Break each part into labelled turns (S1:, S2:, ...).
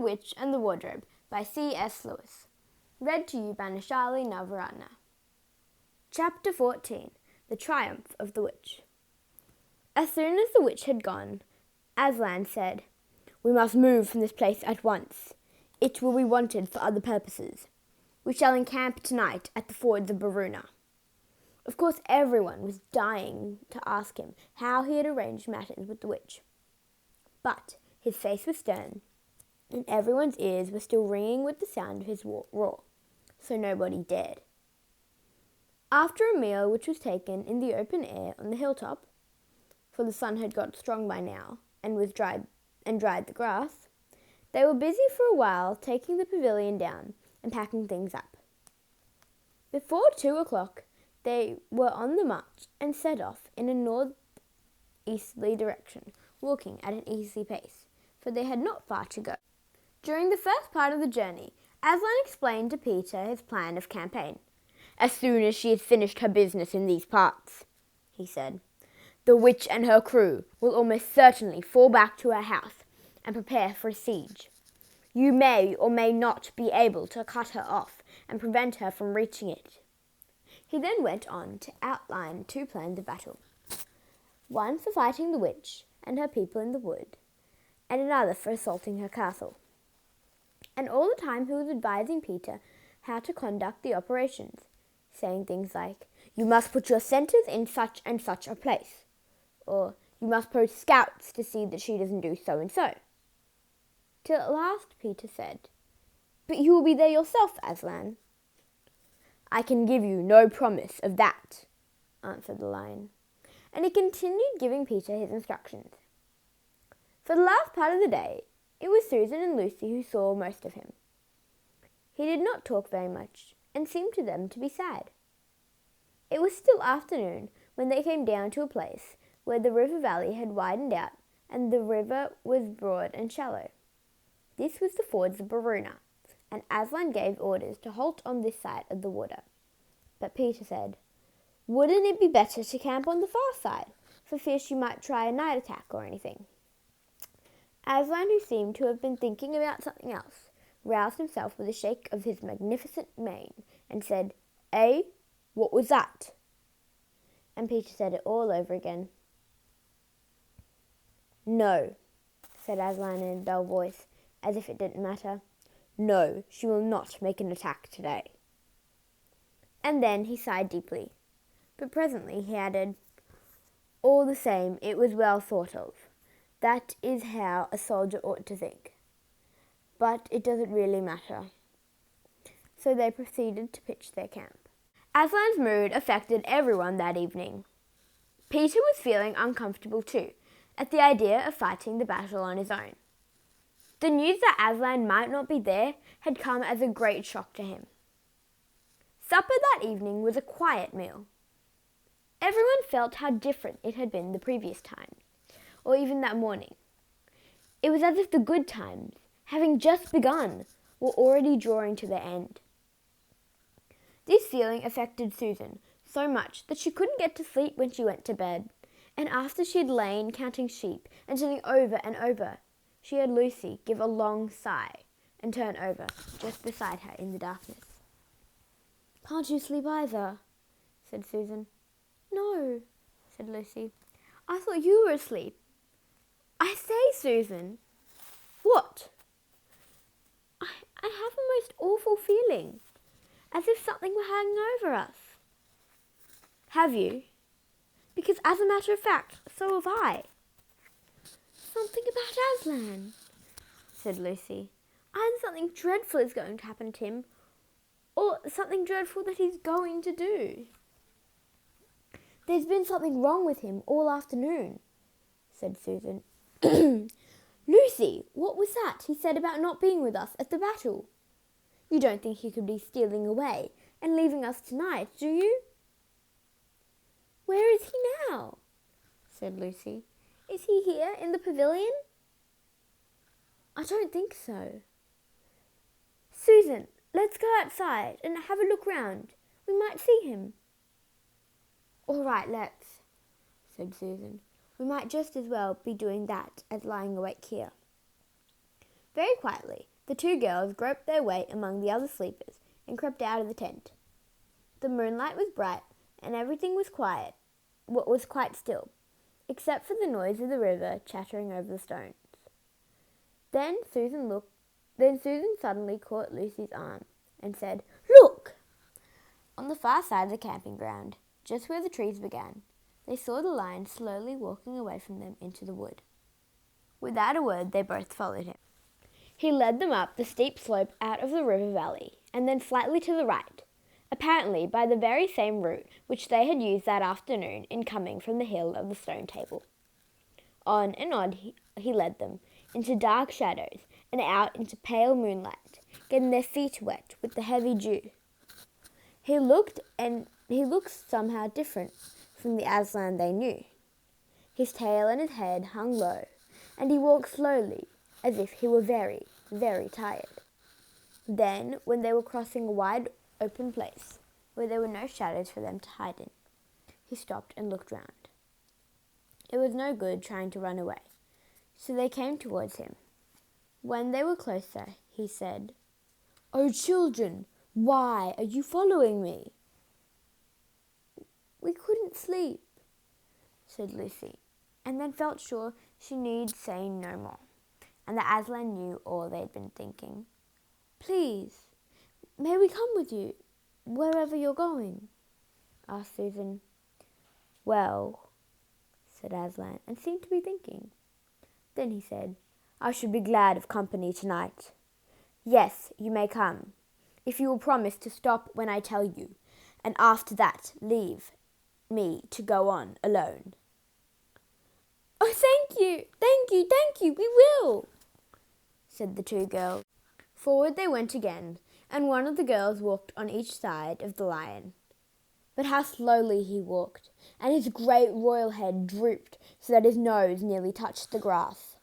S1: Witch and the Wardrobe by C.S. Lewis. Read to you by Nishali Navaratna. Chapter 14. The Triumph of the Witch. As soon as the witch had gone, Aslan said, "We must move from this place at once. It will be wanted for other purposes. We shall encamp tonight at the fords of Baruna." Of course, everyone was dying to ask him how he had arranged matters with the witch. But his face was stern, and everyone's ears were still ringing with the sound of his roar, so nobody dared. After a meal which was taken in the open air on the hilltop, for the sun had got strong by now and dried the grass, they were busy for a while taking the pavilion down and packing things up. Before 2:00, they were on the march and set off in a northeasterly direction, walking at an easy pace, for they had not far to go. During the first part of the journey, Aslan explained to Peter his plan of campaign. "As soon as she has finished her business in these parts," he said, "the witch and her crew will almost certainly fall back to her house and prepare for a siege. You may or may not be able to cut her off and prevent her from reaching it." He then went on to outline 2 plans of battle, one for fighting the witch and her people in the wood, and another for assaulting her castle. And all the time he was advising Peter how to conduct the operations, saying things like, "You must put your centres in such and such a place," or "You must post scouts to see that she doesn't do so and so." Till at last Peter said, "But you will be there yourself, Aslan." "I can give you no promise of that," answered the lion, and he continued giving Peter his instructions. For the last part of the day, it was Susan and Lucy who saw most of him. He did not talk very much, and seemed to them to be sad. It was still afternoon when they came down to a place where the river valley had widened out and the river was broad and shallow. This was the fords of Baruna, and Aslan gave orders to halt on this side of the water. But Peter said, "Wouldn't it be better to camp on the far side, for fear she might try a night attack or anything?" Aslan, who seemed to have been thinking about something else, roused himself with a shake of his magnificent mane and said, "Eh? What was that?" And Peter said it all over again. "No," said Aslan in a dull voice, as if it didn't matter. "No, she will not make an attack today." And then he sighed deeply, but presently he added, "All the same, it was well thought of. That is how a soldier ought to think. But it doesn't really matter." So they proceeded to pitch their camp. Aslan's mood affected everyone that evening. Peter was feeling uncomfortable too, at the idea of fighting the battle on his own. The news that Aslan might not be there had come as a great shock to him. Supper that evening was a quiet meal. Everyone felt how different it had been the previous time, or even that morning. It was as if the good times, having just begun, were already drawing to their end. This feeling affected Susan so much that she couldn't get to sleep when she went to bed, and after she had lain counting sheep and turning over and over, she heard Lucy give a long sigh and turn over just beside her in the darkness. "Can't you sleep either?" said Susan. "No," said Lucy. "I thought you were asleep." "I say, Susan." "What?" I have a most awful feeling, as if something were hanging over us." "Have you?" "Because as a matter of fact, so have I." "Something about Aslan," said Lucy. "Either something dreadful is going to happen to him, or something dreadful that he's going to do." "There's been something wrong with him all afternoon," said Susan. "Lucy, what was that he said about not being with us at the battle? You don't think he could be stealing away and leaving us tonight, do you?" "Where is he now?" said Lucy. "Is he here in the pavilion?" "I don't think so." "Susan, let's go outside and have a look round. We might see him." "All right, let's," said Susan. "We might just as well be doing that as lying awake here." Very quietly, The two girls groped their way among the other sleepers and crept out of the tent. The moonlight was bright and everything was quiet, what was quite still, except for the noise of the river chattering over the stones. Then Susan suddenly caught Lucy's arm and said, "Look!" On the far side of the camping ground, just where the trees began, they saw the lion slowly walking away from them into the wood. Without a word, they both followed him. He led them up the steep slope out of the river valley, and then slightly to the right, apparently by the very same route which they had used that afternoon in coming from the hill of the stone table. On and on he led them, into dark shadows and out into pale moonlight, getting their feet wet with the heavy dew. He looked somehow different from the Aslan they knew. His tail and his head hung low, and he walked slowly, as if he were very, very tired. Then, when they were crossing a wide open place, where there were no shadows for them to hide in, he stopped and looked round. It was no good trying to run away, so they came towards him. When they were closer, he said, "Oh, children, why are you following me?" "We couldn't sleep," said Lucy, and then felt sure she need say no more, and that Aslan knew all they'd been thinking. "Please, may we come with you, wherever you're going?" asked Susan. "Well," said Aslan, and seemed to be thinking. Then he said, "I should be glad of company tonight. Yes, you may come, if you will promise to stop when I tell you, and after that leave me to go on alone." "Oh, thank you, we will," said the two girls. Forward they went again, and one of the girls walked on each side of the lion. But how slowly he walked, and his great royal head drooped so that his nose nearly touched the grass.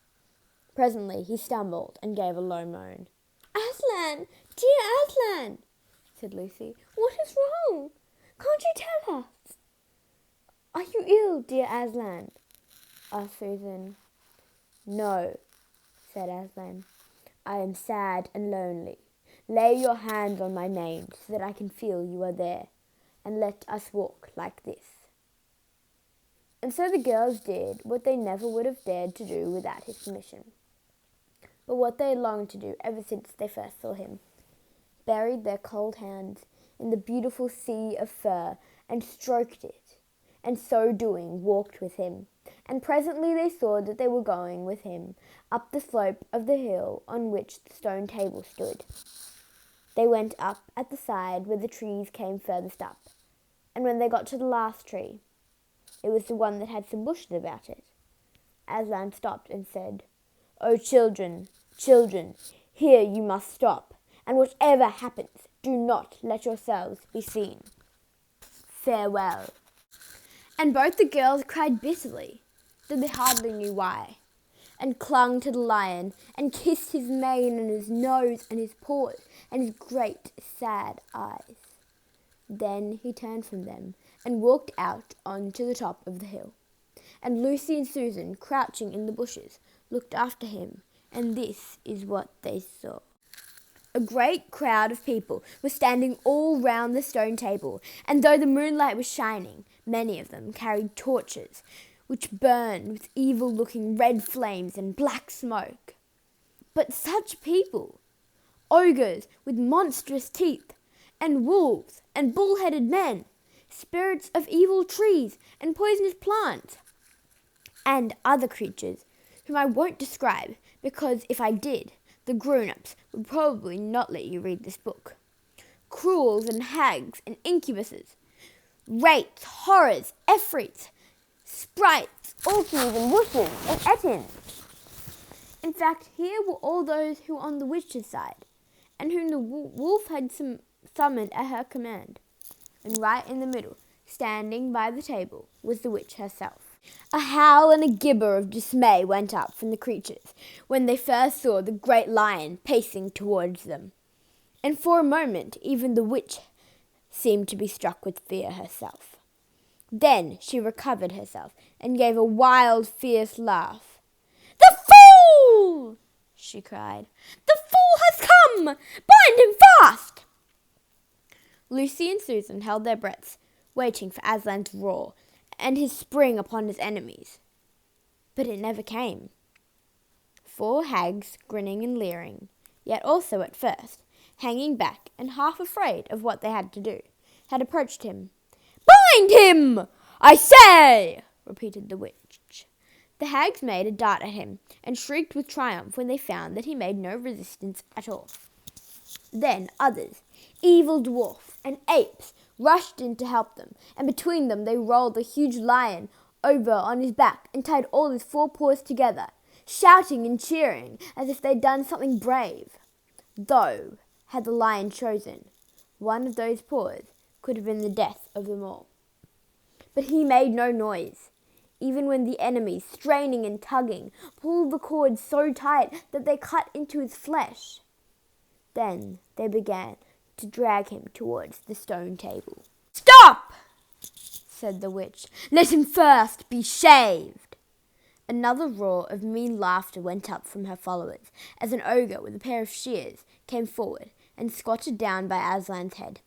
S1: Presently he stumbled and gave a low moan. "Aslan, dear Aslan," said Lucy, "what is wrong? Can't you tell us?" "Are you ill, dear Aslan?" asked Susan. "No," said Aslan. "I am sad and lonely. Lay your hands on my mane so that I can feel you are there, and let us walk like this." And so the girls did what they never would have dared to do without his permission, but what they had longed to do ever since they first saw him: buried their cold hands in the beautiful sea of fur and stroked it, and so doing walked with him. And presently they saw that they were going with him up the slope of the hill on which the stone table stood. They went up at the side where the trees came furthest up, and when they got to the last tree, it was the one that had some bushes about it, Aslan stopped and said, "Oh, children, here you must stop, and whatever happens, do not let yourselves be seen. Farewell." And both the girls cried bitterly, though they hardly knew why, and clung to the lion, and kissed his mane and his nose and his paws and his great sad eyes. Then he turned from them and walked out on to the top of the hill, and Lucy and Susan, crouching in the bushes, looked after him, and this is what they saw. A great crowd of people was standing all round the stone table, and though the moonlight was shining, many of them carried torches, which burned with evil-looking red flames and black smoke. But such people! Ogres with monstrous teeth, and wolves and bull-headed men, spirits of evil trees and poisonous plants, and other creatures whom I won't describe, because if I did, the grown-ups would probably not let you read this book. Cruels and hags and incubuses, wraiths, horrors, efreets, sprites, orkies and wushes and ettins. In fact, here were all those who were on the witch's side, and whom the wolf had summoned at her command. And right in the middle, standing by the table, was the witch herself. A howl and a gibber of dismay went up from the creatures when they first saw the great lion pacing towards them, and for a moment even the witch seemed to be struck with fear herself. Then she recovered herself and gave a wild, fierce laugh. "The fool!" she cried. "The fool has Bind him fast! Lucy and Susan held their breaths, waiting for Aslan's roar and his spring upon his enemies. But it never came. 4 hags, grinning and leering, yet also at first hanging back and half afraid of what they had to do, had approached him. "Bind him, I say!" repeated the witch. The hags made a dart at him and shrieked with triumph when they found that he made no resistance at all. Then others, evil dwarfs and apes, rushed in to help them, and between them they rolled the huge lion over on his back and tied all his 4 paws together, shouting and cheering as if they'd done something brave. Though, had the lion chosen, one of those paws could have been the death of them all. But he made no noise, even when the enemies, straining and tugging, pulled the cords so tight that they cut into his flesh. Then they began to drag him towards the stone table. "Stop!" said the witch. "Let him first be shaved." Another roar of mean laughter went up from her followers as an ogre with a pair of shears came forward and squatted down by Aslan's head.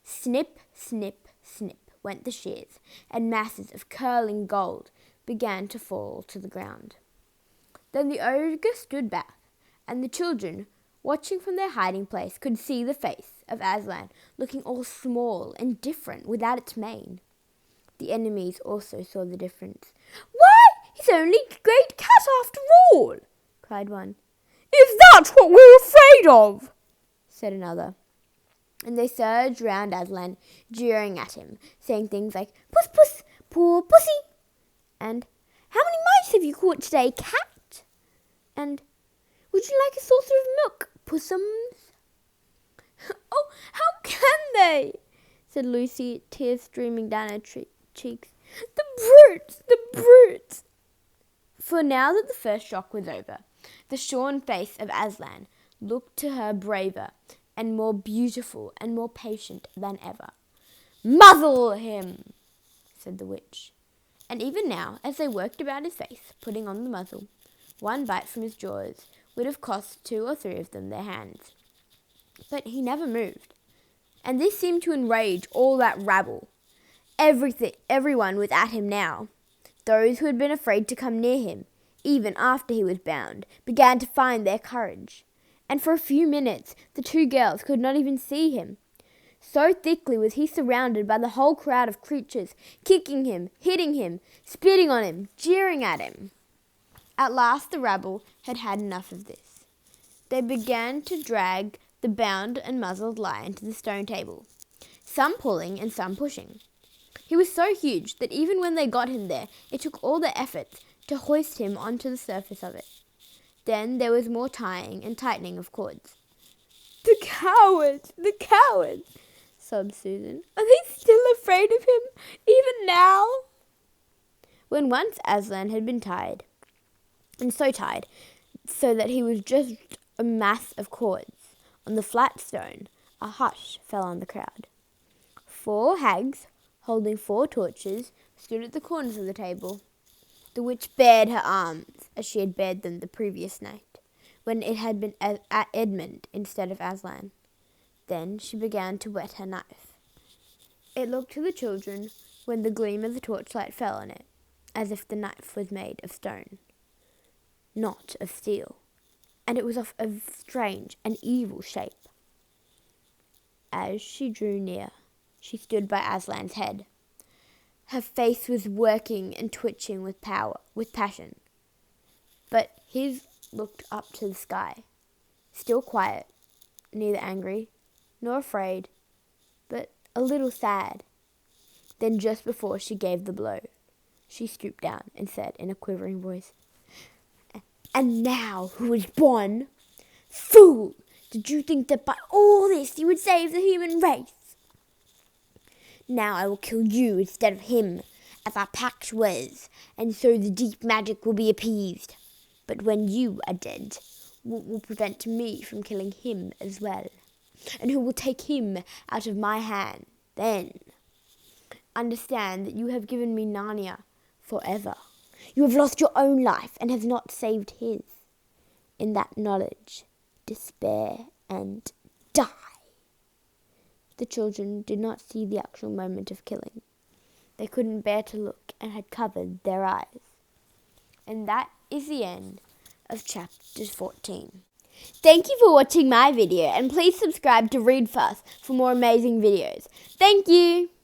S1: Snip, snip, snip went the shears, and masses of curling gold began to fall to the ground. Then the ogre stood back, and the children, watching from their hiding place, could see the face of Aslan looking all small and different without its mane. The enemies also saw the difference. "Why, he's only a great cat after all!" cried one. "Is that what we're afraid of?" said another. And they surged round Aslan, jeering at him, saying things like, "Puss, puss, poor pussy," and "How many mice have you caught today, cat?" and "Would you like a saucer of milk, pussums?" "Oh, how can they?" said Lucy, tears streaming down her cheeks. "The brutes, the brutes!" For now that the first shock was over, the shorn face of Aslan looked to her braver and more beautiful and more patient than ever. "Muzzle him," said the witch. And even now, as they worked about his face, putting on the muzzle, one bite from his jaws would have cost 2 or 3 of them their hands. But he never moved, and this seemed to enrage all that rabble. Everyone was at him now. Those who had been afraid to come near him, even after he was bound, began to find their courage. And for a few minutes the 2 girls could not even see him. So thickly was he surrounded by the whole crowd of creatures, kicking him, hitting him, spitting on him, jeering at him. At last the rabble had had enough of this. They began to drag the bound and muzzled lion to the stone table, some pulling and some pushing. He was so huge that even when they got him there, it took all their efforts to hoist him onto the surface of it. Then there was more tying and tightening of cords. "The cowards, the cowards," sobbed Susan. "Are they still afraid of him, even now?" When once Aslan had been tied, and so tied, so that he was just a mass of cords on the flat stone, a hush fell on the crowd. 4 hags, holding 4 torches, stood at the corners of the table. The witch bared her arms, as she had bared them the previous night, when it had been at Edmund instead of Aslan. Then she began to whet her knife. It looked to the children, when the gleam of the torchlight fell on it, as if the knife was made of stone, not of steel, and it was of a strange and evil shape. As she drew near, she stood by Aslan's head. Her face was working and twitching with passion. But his looked up to the sky, still quiet, neither angry nor afraid, but a little sad. Then just before she gave the blow, she stooped down and said in a quivering voice, "And now who is born? Fool! Did you think that by all this you would save the human race? Now I will kill you instead of him, as our pact was, and so the deep magic will be appeased. But when you are dead, what will prevent me from killing him as well? And who will take him out of my hand then? Understand that you have given me Narnia forever. You have lost your own life and have not saved his. In that knowledge, despair and die. The children did not see the actual moment of killing. They couldn't bear to look and had covered their eyes. And that is the end of chapter 14. Thank you for watching my video, and please subscribe to Read Fast for more amazing videos. Thank you!